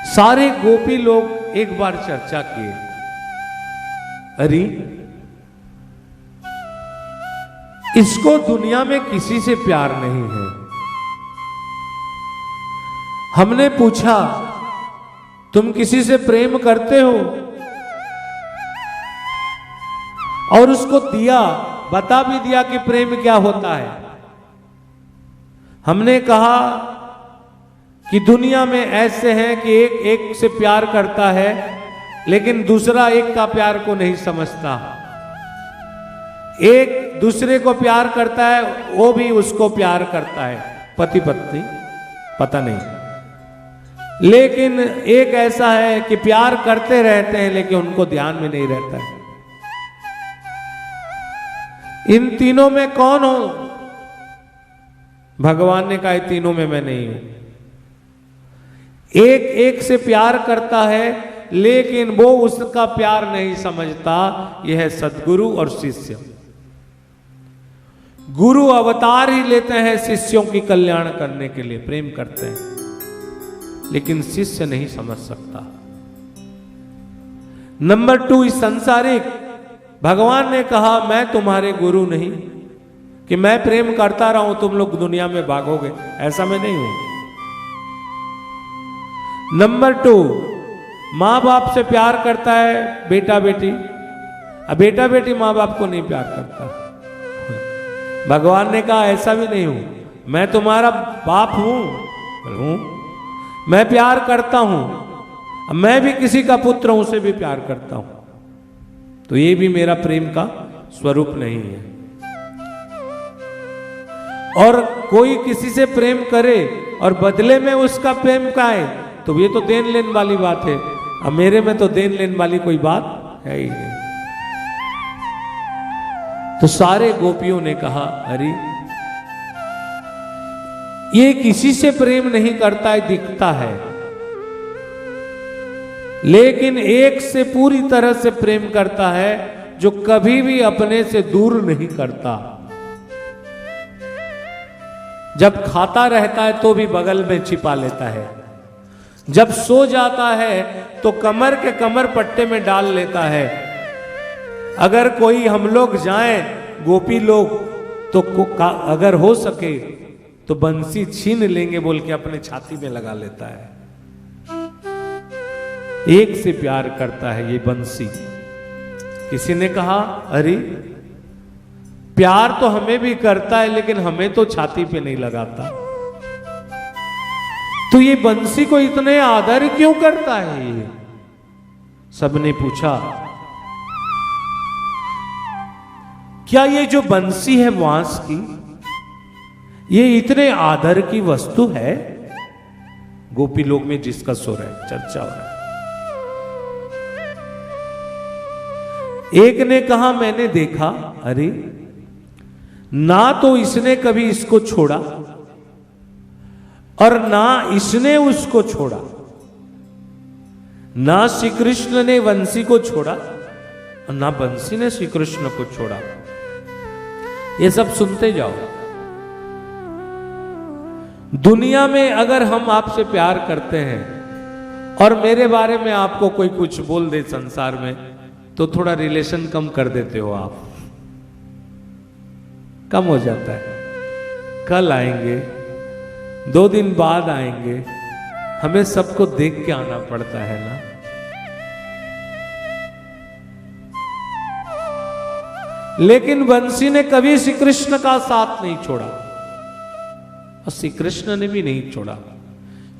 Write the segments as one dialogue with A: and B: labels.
A: सारे गोपी लोग एक बार चर्चा किए, अरे इसको दुनिया में किसी से प्यार नहीं है। हमने पूछा तुम किसी से प्रेम करते हो, और उसको दिया, बता भी दिया कि प्रेम क्या होता है। हमने कहा कि दुनिया में ऐसे हैं कि एक एक से प्यार करता है लेकिन दूसरा एक का प्यार को नहीं समझता। एक दूसरे को प्यार करता है, वो भी उसको प्यार करता है, पति पत्नी पता नहीं। लेकिन एक ऐसा है कि प्यार करते रहते हैं लेकिन उनको ध्यान में नहीं रहता है। इन तीनों में कौन हो? भगवान ने कहा तीनों में मैं नहीं हूं। एक एक से प्यार करता है लेकिन वो उसका प्यार नहीं समझता। यह है सद्गुरु और शिष्य। गुरु अवतार ही लेते हैं शिष्यों की कल्याण करने के लिए, प्रेम करते हैं, लेकिन शिष्य नहीं समझ सकता। नंबर 2, इस संसारिक। भगवान ने कहा मैं तुम्हारे गुरु नहीं कि मैं प्रेम करता रहूं तुम लोग दुनिया में भागोगे, ऐसा मैं नहीं हूं। नंबर 2, मां बाप से प्यार करता है बेटा बेटी, अब बेटा बेटी मां बाप को नहीं प्यार करता। भगवान ने कहा ऐसा भी नहीं हूं, मैं तुम्हारा बाप हूं, मैं प्यार करता हूं, मैं भी किसी का पुत्र हूं, उसे भी प्यार करता हूं, तो ये भी मेरा प्रेम का स्वरूप नहीं है। और कोई किसी से प्रेम करे और बदले में उसका प्रेम पाए तो ये तो देन लेन वाली बात है। अब मेरे में तो देन लेन वाली कोई बात है ही नहीं। तो सारे गोपियों ने कहा अरे ये किसी से प्रेम नहीं करता है, दिखता है, लेकिन एक से पूरी तरह से प्रेम करता है जो कभी भी अपने से दूर नहीं करता। जब खाता रहता है तो भी बगल में छिपा लेता है, जब सो जाता है तो कमर के कमर पट्टे में डाल लेता है। अगर कोई हम लोग जाएं गोपी लोग तो अगर हो सके तो बंसी छीन लेंगे बोल के अपने छाती में लगा लेता है। एक से प्यार करता है ये बंसी। किसी ने कहा अरे प्यार तो हमें भी करता है लेकिन हमें तो छाती पे नहीं लगाता, तो ये बंसी को इतने आदर क्यों करता है ये? सबने पूछा क्या ये जो बंसी है बांस की, ये इतने आदर की वस्तु है? गोपी लोग में जिसका सुर है, चर्चा हो रहा है। एक ने कहा मैंने देखा, अरे ना तो इसने कभी इसको छोड़ा और ना इसने उसको छोड़ा, ना श्री कृष्ण ने बंसी को छोड़ा और ना बंसी ने श्री कृष्ण को छोड़ा। ये सब सुनते जाओ। दुनिया में अगर हम आपसे प्यार करते हैं और मेरे बारे में आपको कोई कुछ बोल दे संसार में, तो थोड़ा रिलेशन कम कर देते हो आप, कम हो जाता है। कल आएंगे, 2 दिन बाद आएंगे, हमें सबको देख के आना पड़ता है ना। लेकिन बंसी ने कभी श्री कृष्ण का साथ नहीं छोड़ा और श्री कृष्ण ने भी नहीं छोड़ा।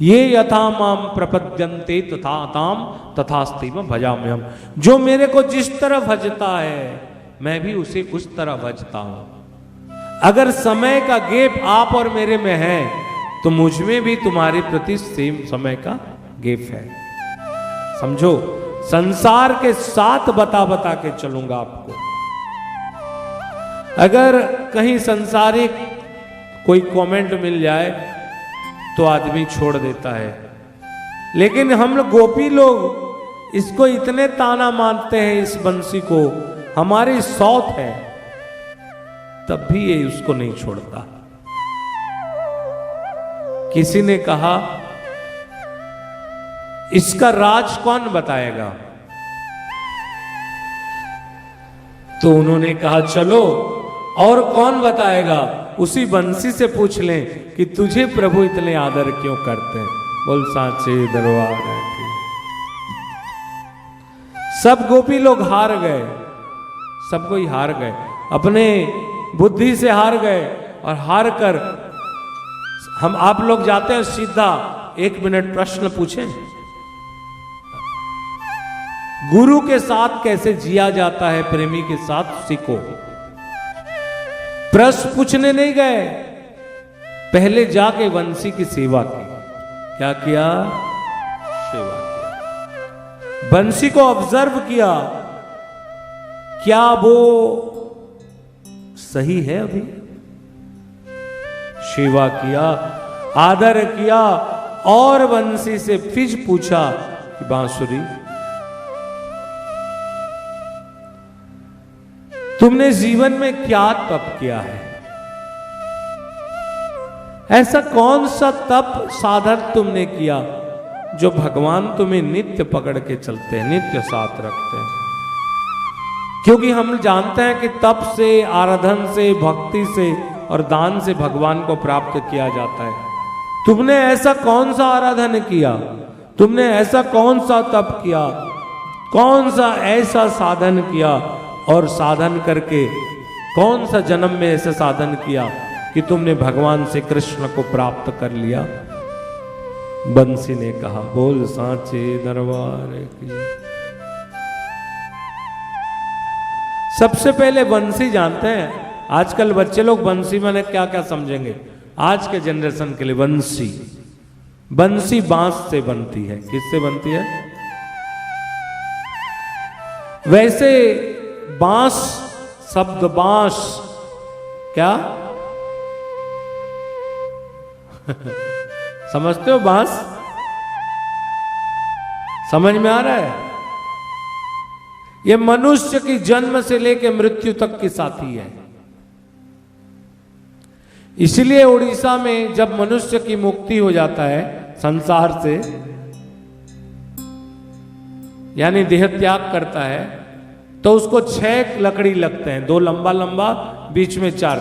A: ये यथा माम प्रपद्यन्ते तथा ताम तथास्ति में भजाम्यहम्। जो मेरे को जिस तरह भजता है मैं भी उसे उस तरह भजता हूं। अगर समय का गैप आप और मेरे में है तो मुझ में भी तुम्हारे प्रति सेम समय का गैप है। समझो, संसार के साथ बता बता के चलूंगा आपको। अगर कहीं संसारिक कोई कमेंट मिल जाए तो आदमी छोड़ देता है, लेकिन हम लोग गोपी लोग इसको इतने ताना मानते हैं, इस बंसी को हमारी सौत है, तब भी ये उसको नहीं छोड़ता। किसी ने कहा इसका राज कौन बताएगा? तो उन्होंने कहा चलो, और कौन बताएगा? उसी बंसी से पूछ लें कि तुझे प्रभु इतने आदर क्यों करते हैं। बोल सांचे दरबार की। सब गोपी लोग हार गए, सब कोई हार गए, अपने बुद्धि से हार गए। और हार कर हम आप लोग जाते हैं सीधा 1 मिनट प्रश्न पूछें, गुरु के साथ कैसे जिया जाता है, प्रेमी के साथ सीखो। प्रश्न पूछने नहीं गए, पहले जाके वंशी की सेवा की। क्या किया? सेवा किया। वंशी को ऑब्जर्व किया, क्या वो सही है? अभी सेवा किया, आदर किया, और वंशी से फिर पूछा कि बांसुरी, तुमने जीवन में क्या तप किया है? ऐसा कौन सा तप साधन तुमने किया जो भगवान तुम्हें नित्य पकड़ के चलते हैं, नित्य साथ रखते हैं? क्योंकि हम जानते हैं कि तप से, आराधन से, भक्ति से और दान से भगवान को प्राप्त किया जाता है। तुमने ऐसा कौन सा आराधन किया? तुमने ऐसा कौन सा तप किया? कौन सा ऐसा साधन किया? और साधन करके कौन सा जन्म में ऐसा साधन किया कि तुमने भगवान से कृष्ण को प्राप्त कर लिया? बंसी ने कहा, बोल सांचे दरबार की। सबसे पहले बंसी जानते हैं, आजकल बच्चे लोग बंसी माने क्या क्या समझेंगे? आज के जनरेशन के लिए बंसी, बंसी बांस से बनती है। किससे बनती है? वैसे बांस, शब्द बांस क्या समझते हो? बांस समझ में आ रहा है? ये मनुष्य की जन्म से लेकर मृत्यु तक की साथी है। इसलिए उड़ीसा में जब मनुष्य की मुक्ति हो जाता है संसार से, यानी देह त्याग करता है, तो उसको 6 लकड़ी लगते हैं, 2 लंबा लंबा, बीच में 4।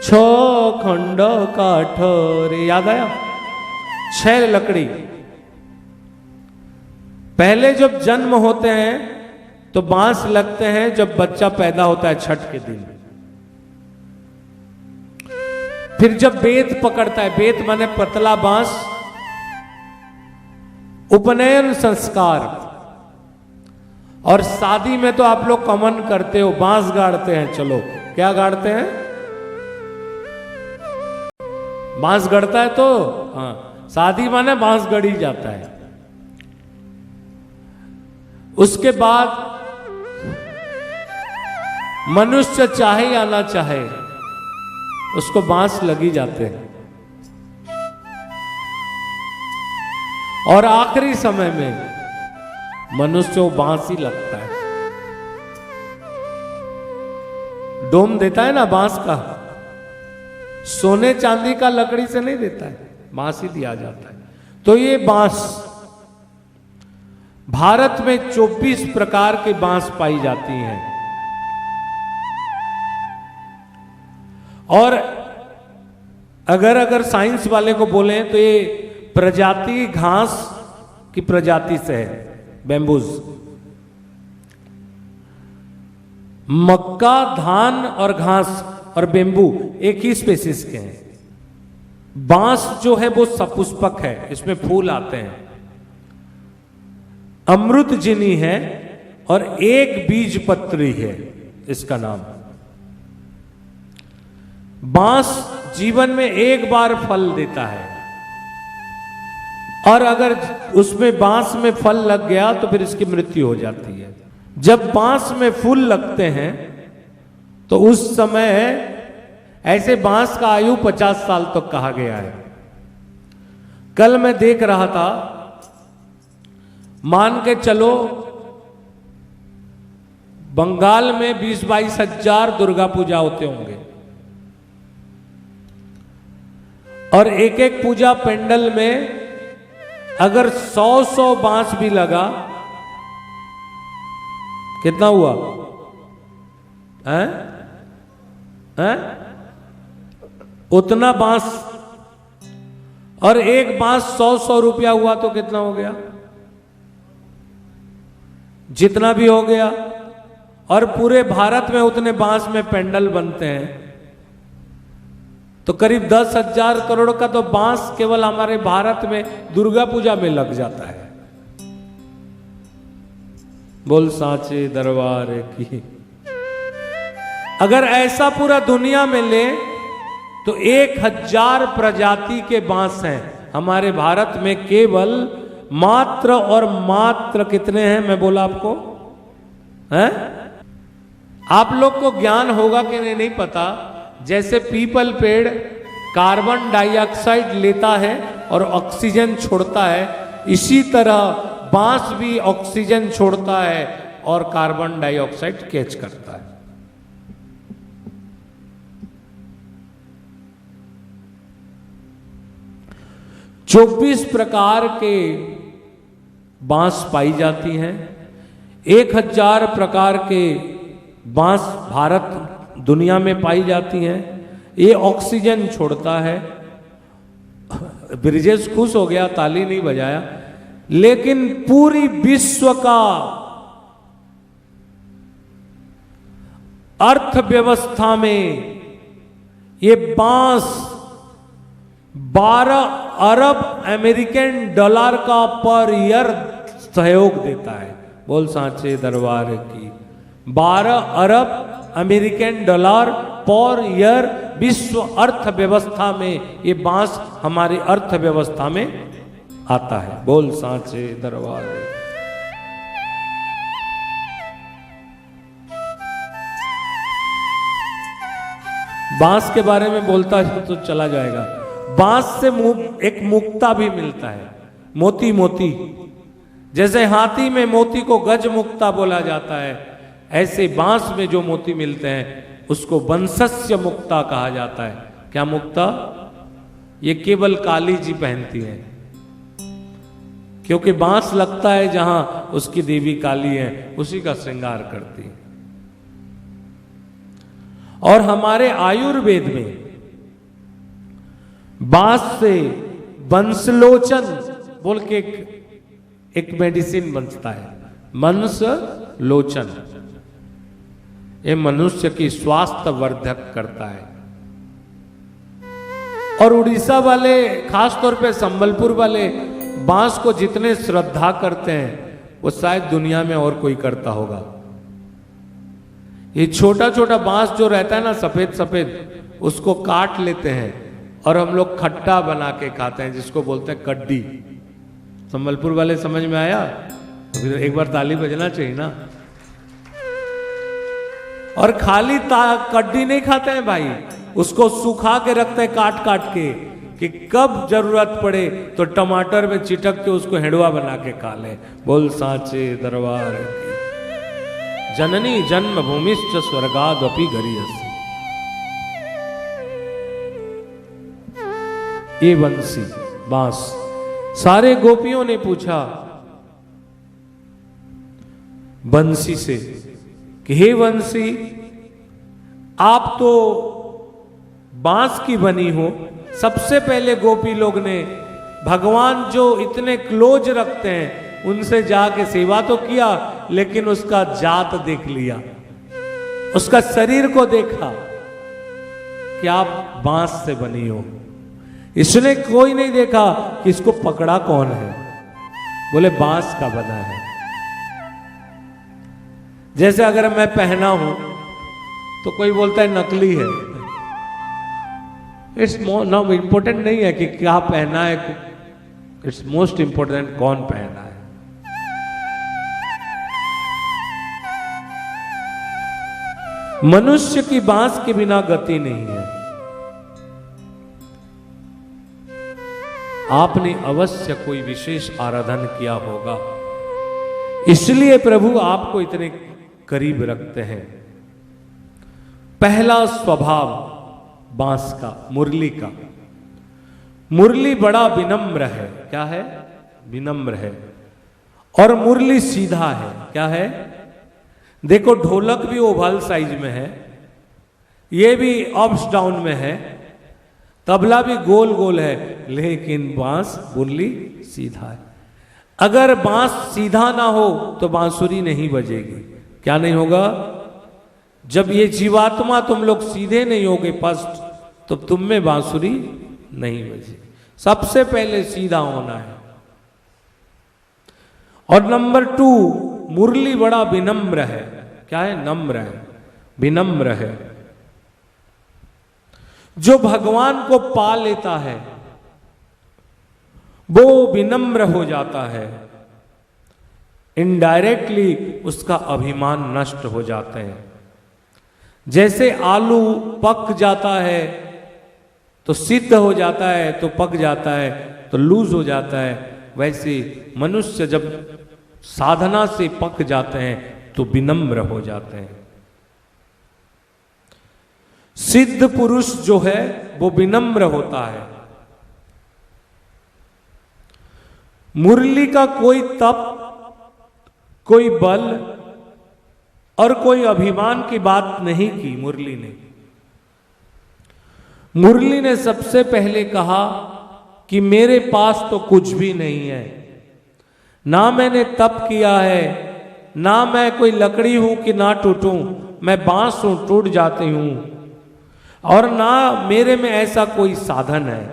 A: 6 खंड काठ रे, याद आया? 6 लकड़ी। पहले जब जन्म होते हैं तो बांस लगते हैं, जब बच्चा पैदा होता है छठ के दिन। फिर जब बेत पकड़ता है, बेत माने पतला बांस, उपनयन संस्कार। और शादी में तो आप लोग कॉमन करते हो, बांस गाड़ते हैं। चलो, क्या गाड़ते हैं? बांस गड़ता है तो हाँ, शादी माने बांस गड़ी जाता है। उसके बाद मनुष्य चाहे या ना चाहे उसको बांस लगी जाते हैं। और आखिरी समय में मनुष्य को बांस ही लगता है। डोम देता है ना बांस का, सोने चांदी का लकड़ी से नहीं देता है, बांस ही दिया जाता है। तो ये बांस, भारत में 24 प्रकार के बांस पाई जाती हैं। और अगर साइंस वाले को बोले तो ये प्रजाति घास की प्रजाति से है, बैम्बूज। मक्का, धान और घास और बेम्बू एक ही स्पेसिस के हैं। बांस जो है वो सपुष्पक है, इसमें फूल आते हैं। अमृतजिनी है और एक बीज पत्री है इसका नाम। बांस जीवन में एक बार फल देता है, और अगर उसमें बांस में फल लग गया तो फिर इसकी मृत्यु हो जाती है। जब बांस में फूल लगते हैं तो उस समय ऐसे बांस का आयु 50 साल तक कहा गया है। कल मैं देख रहा था, मान के चलो बंगाल में 20-22 हजार दुर्गा पूजा होते होंगे, और एक एक पूजा पेंडल में अगर 100 बांस भी लगा, कितना हुआ? हैं? हैं? उतना बांस, और एक बांस 100 रुपया हुआ तो कितना हो गया? जितना भी हो गया। और पूरे भारत में उतने बांस में पेंडल बनते हैं, तो करीब 10,000 करोड़ का तो बांस केवल हमारे भारत में दुर्गा पूजा में लग जाता है। बोल सांचे दरबार की। अगर ऐसा पूरा दुनिया में ले तो 1000 प्रजाति के बांस हैं हमारे भारत में। केवल मात्र और मात्र कितने हैं, मैं बोला आपको? हैं? आप लोग को ज्ञान होगा कि नहीं पता। जैसे पीपल पेड़ कार्बन डाइऑक्साइड लेता है और ऑक्सीजन छोड़ता है, इसी तरह बांस भी ऑक्सीजन छोड़ता है और कार्बन डाइऑक्साइड कैच करता है। चौबीस प्रकार के बांस पाई जाती हैं। 1000 प्रकार के बांस भारत दुनिया में पाई जाती हैं। ये ऑक्सीजन छोड़ता है। ब्रिजेश खुश हो गया, ताली नहीं बजाया। लेकिन पूरी विश्व का अर्थव्यवस्था में ये बांस 12 अरब अमेरिकन डॉलर का पर ईयर सहयोग देता है। बोल सांचे दरबार की। 12 अरब अमेरिकन डॉलर पर ईयर विश्व अर्थव्यवस्था में ये बांस हमारी अर्थव्यवस्था में आता है। बोल सांचे दरबार। बांस के बारे में बोलता तो चला जाएगा। बांस से एक मुक्ता भी मिलता है, मोती मोती। जैसे हाथी में मोती को गज मुक्ता बोला जाता है, ऐसे बांस में जो मोती मिलते हैं उसको वंशस्य मुक्ता कहा जाता है। क्या मुक्ता? ये केवल काली जी पहनती हैं, क्योंकि बांस लगता है जहां उसकी देवी काली है, उसी का श्रृंगार करती है। और हमारे आयुर्वेद में बांस से वंशलोचन बोल के एक मेडिसिन बनता है, वंशलोचन। ये मनुष्य की स्वास्थ्य वर्धक करता है। और उड़ीसा वाले, खास तौर पे संबलपुर वाले बांस को जितने श्रद्धा करते हैं वो शायद दुनिया में और कोई करता होगा। ये छोटा छोटा बांस जो रहता है ना, सफेद सफेद, उसको काट लेते हैं और हम लोग खट्टा बना के खाते हैं, जिसको बोलते हैं कड्डी। संबलपुर वाले समझ में आया? तो एक बार ताली बजना चाहिए ना। और खाली कड्डी नहीं खाते हैं भाई, उसको सुखा के रखते हैं काट काट के, कि कब जरूरत पड़े तो टमाटर में चिटक के उसको हेडवा बना के खा ले। बोल सांचे दरबार की। जननी जन्म भूमिश्च स्वर्गादपि गरीयसी। ये बंसी बांस। सारे गोपियों ने पूछा बंसी से कि हे बंसी, आप तो बांस की बनी हो। सबसे पहले गोपी लोग ने भगवान जो इतने क्लोज रखते हैं उनसे जाके सेवा तो किया, लेकिन उसका जात देख लिया, उसका शरीर को देखा कि आप बांस से बनी हो। इसने कोई नहीं देखा कि इसको पकड़ा कौन है, बोले बांस का बना है। जैसे अगर मैं पहना हूं तो कोई बोलता है नकली है। इट्स नो इंपॉर्टेंट नहीं है कि क्या पहना है, इट्स मोस्ट इंपॉर्टेंट कौन पहना है। मनुष्य की बांस के बिना गति नहीं है। आपने अवश्य कोई विशेष आराधन किया होगा, इसलिए प्रभु आपको इतने करीब रखते हैं। पहला स्वभाव बांस का, मुरली का। मुरली बड़ा विनम्र है। क्या है? विनम्र है, और मुरली सीधा है। क्या है? देखो ढोलक भी ओवल साइज में है, ये भी अप्स डाउन में है, तबला भी गोल गोल है, लेकिन बांस मुरली सीधा है। अगर बांस सीधा ना हो तो बांसुरी नहीं बजेगी। क्या नहीं होगा? जब ये जीवात्मा तुम लोग सीधे नहीं होगे फर्स्ट, तो तुम में बांसुरी नहीं बजेगी। सबसे पहले सीधा होना है। और नंबर 2, मुरली बड़ा विनम्र है। क्या है? नम्र है, विनम्र है। जो भगवान को पा लेता है वो विनम्र हो जाता है, इनडायरेक्टली उसका अभिमान नष्ट हो जाते हैं। जैसे आलू पक जाता है तो सिद्ध हो जाता है, तो पक जाता है तो लूज हो जाता है, वैसे मनुष्य जब साधना से पक जाते हैं तो विनम्र हो जाते हैं। सिद्ध पुरुष जो है वो विनम्र होता है। मुरली का कोई तप, कोई बल और कोई अभिमान की बात नहीं की मुरली ने। मुरली ने सबसे पहले कहा कि मेरे पास तो कुछ भी नहीं है, ना मैंने तप किया है, ना मैं कोई लकड़ी हूं कि ना टूटूं, मैं बांस हूं टूट जाती हूं, और ना मेरे में ऐसा कोई साधन है।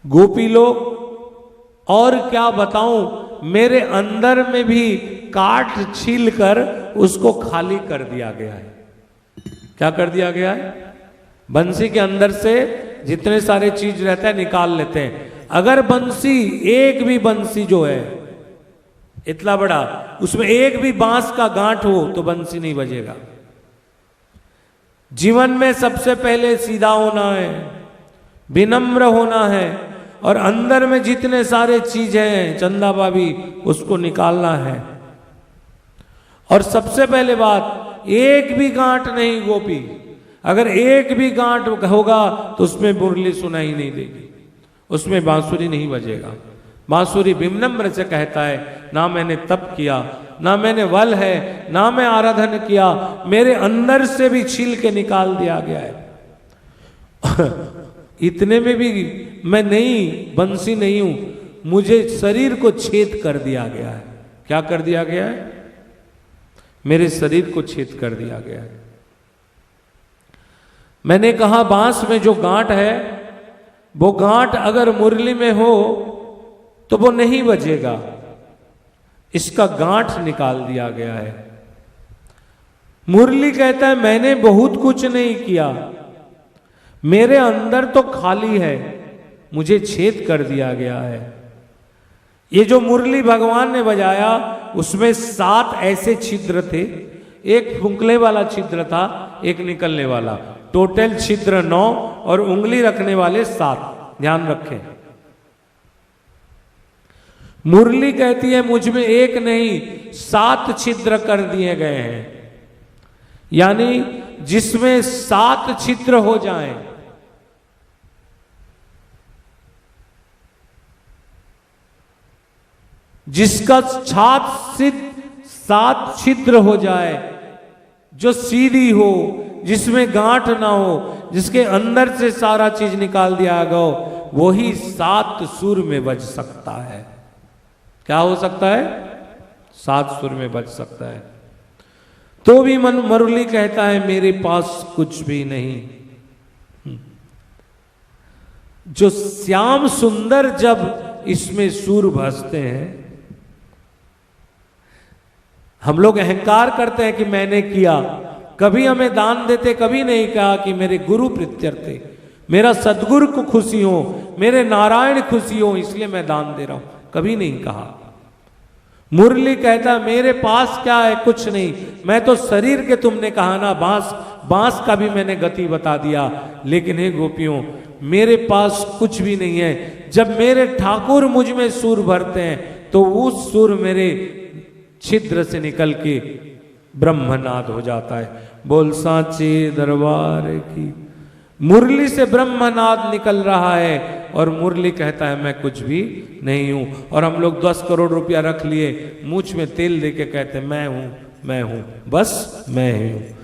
A: गोपी लोग, और क्या बताऊं, मेरे अंदर में भी काट छील कर उसको खाली कर दिया गया है। क्या कर दिया गया है? बंसी के अंदर से जितने सारे चीज रहता है निकाल लेते हैं। अगर बंसी, एक भी बंसी जो है इतना बड़ा, उसमें एक भी बांस का गांठ हो तो बंसी नहीं बजेगा। जीवन में सबसे पहले सीधा होना है, विनम्र होना है, और अंदर में जितने सारे चीज हैं चंदा भाभी, उसको निकालना है। और सबसे पहले बात, एक भी गांठ नहीं गोपी। अगर एक भी गांठ होगा तो उसमें मुरली सुनाई नहीं देगी, उसमें बांसुरी नहीं बजेगा। बांसुरी विनम्र से कहता है, ना मैंने तप किया, ना मैंने वल है, ना मैं आराधन किया, मेरे अंदर से भी छील के निकाल दिया गया है। इतने में भी मैं नहीं, बंसी नहीं हूं, मुझे शरीर को छेद कर दिया गया है। क्या कर दिया गया है? मेरे शरीर को छेद कर दिया गया है। मैंने कहा बांस में जो गांठ है, वो गांठ अगर मुरली में हो तो वो नहीं बजेगा, इसका गांठ निकाल दिया गया है। मुरली कहता है मैंने बहुत कुछ नहीं किया, मेरे अंदर तो खाली है, मुझे छेद कर दिया गया है। ये जो मुरली भगवान ने बजाया उसमें 7 ऐसे छिद्र थे, एक फुंकले वाला छिद्र था, एक निकलने वाला, टोटल छिद्र 9 और उंगली रखने वाले 7। ध्यान रखें। मुरली कहती है मुझ में एक नहीं 7 छिद्र कर दिए गए हैं, यानी जिसमें 7 छिद्र हो जाएं, जिसका छात सिद्ध 7 छिद्र हो जाए, जो सीधी हो, जिसमें गांठ ना हो, जिसके अंदर से सारा चीज निकाल दिया गया, वही 7 सुर में बज सकता है। क्या हो सकता है? 7 सुर में बज सकता है। तो भी मुरली कहता है मेरे पास कुछ भी नहीं। जो श्याम सुंदर जब इसमें सुर भजते हैं, हम लोग अहंकार करते हैं कि मैंने किया, कभी हमें दान देते, कभी नहीं कहा कि मेरे गुरु प्रीत्यर्थे, मेरा सदगुरु को खुशी हो, मेरे नारायण खुशी हो, इसलिए मैं दान दे रहा हूं, कभी नहीं कहा। मुरली कहता मेरे पास क्या है? कुछ नहीं, मैं तो शरीर के, तुमने कहा ना बांस का भी मैंने गति बता दिया, लेकिन हे गोपियों मेरे पास कुछ भी नहीं है। जब मेरे ठाकुर मुझ में सुर भरते हैं तो उस सुर मेरे छिद्र से निकल के ब्रह्मनाद हो जाता है। बोल सांचे दरबार की। मुरली से ब्रह्मनाद निकल रहा है, और मुरली कहता है मैं कुछ भी नहीं हूं। और हम लोग 10 करोड़ रुपया रख लिए, मूछ में तेल दे के कहते मैं हूं, बस मैं हूं।